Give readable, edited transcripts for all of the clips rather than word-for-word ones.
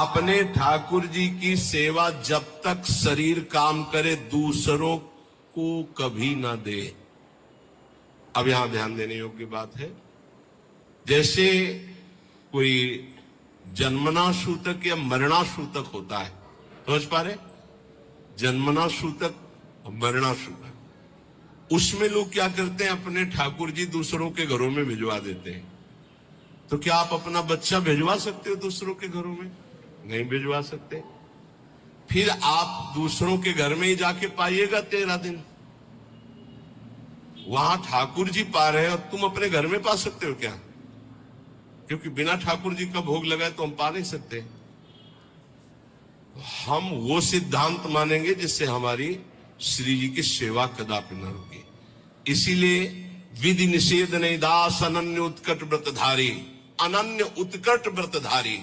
अपने ठाकुर जी की सेवा जब तक शरीर काम करे दूसरों को कभी ना दे। अब यहां ध्यान देने योग्य बात है, जैसे कोई जन्मना सूतक या मरणा सूतक होता है, समझ पा रहे? जन्मना सूतक और मरणा सूतक, उसमें लोग क्या करते हैं, अपने ठाकुर जी दूसरों के घरों में भिजवा देते हैं। तो क्या आप अपना बच्चा भिजवा सकते हो दूसरों के घरों में? नहीं भिजवा सकते। फिर आप दूसरों के घर में ही जाके पाइएगा 13 दिन। वहां ठाकुर जी पा रहे हैं और तुम अपने घर में पा सकते हो क्या? क्योंकि बिना ठाकुर जी का भोग लगाए तो हम पा नहीं सकते। हम वो सिद्धांत मानेंगे जिससे हमारी श्री जी की सेवा कदापि न रुके। इसीलिए विधि निषेध नहीं दास अनन्य उत्कट व्रतधारी, अनन्य उत्कट व्रतधारी,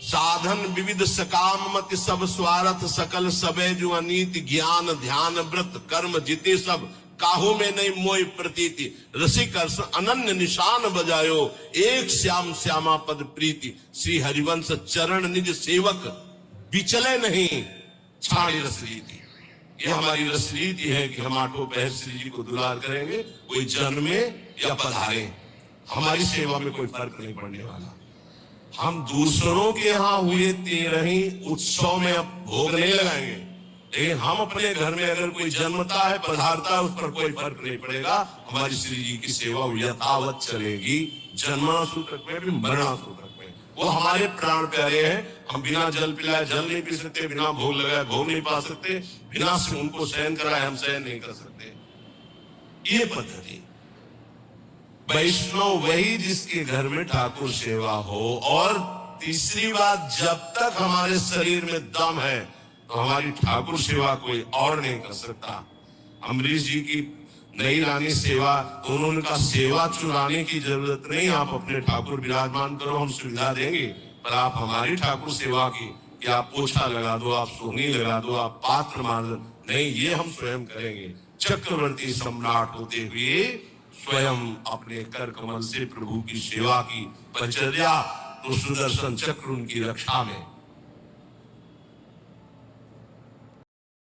साधन विविध सकाम मत सब स्वार्थ सकल सबे जो अनीति ज्ञान ध्यान व्रत कर्म जिते सब काहू में नहीं मोय प्रतीति रसिक अनन्य निशान बजायो एक श्याम श्यामा पद प्रीति श्री हरिवंश चरण निज सेवक बिचले नहीं छाड़ी रस रीति। ये हमारी रस रीति है कि हम आठों पहर श्री जी को दुलार करेंगे, कोई जन्मे या पधारे, हमारी सेवा में कोई फर्क नहीं पड़ने वाला। हम दूसरों के यहाँ हुए 13 उत्सव में अब भोग नहीं लगाएंगे, लेकिन हम अपने घर में अगर कोई जन्मता है पधारता है, उस पर कोई फर्क नहीं पड़ेगा। हमारी श्री जी की सेवा यथावत चलेगी, जन्मना सूत्रक में भी मरणा सूत्रक में। वो हमारे प्राण प्यारे हैं, हम बिना जल पिलाए जल नहीं पी सकते, बिना भोग लगाए भोग नहीं पा सकते, बिना से उनको सहन कराए हम सहन नहीं कर सकते। ये पद्धति वैष्णव वही जिसके घर में ठाकुर सेवा हो। और तीसरी बात, जब तक हमारे शरीर में दम है तो हमारी ठाकुर सेवा कोई और नहीं कर सकता। अम्बरीश जी की नई रानी सेवा, तो उन्होंने कहा सेवा चुराने की जरूरत नहीं, आप अपने ठाकुर विराजमान करो, हम सुविधा देंगे, पर आप हमारी ठाकुर सेवा की कि आप पोछा लगा दो, आप सोहनी लगा दो, आप पात्र मार दो, नहीं, ये हम स्वयं करेंगे। चक्रवर्ती सम्राट होते हुए स्वयं अपने कर कमल से प्रभु की सेवा की परिचर्या, तो सुदर्शन चक्र उनकी रक्षा में।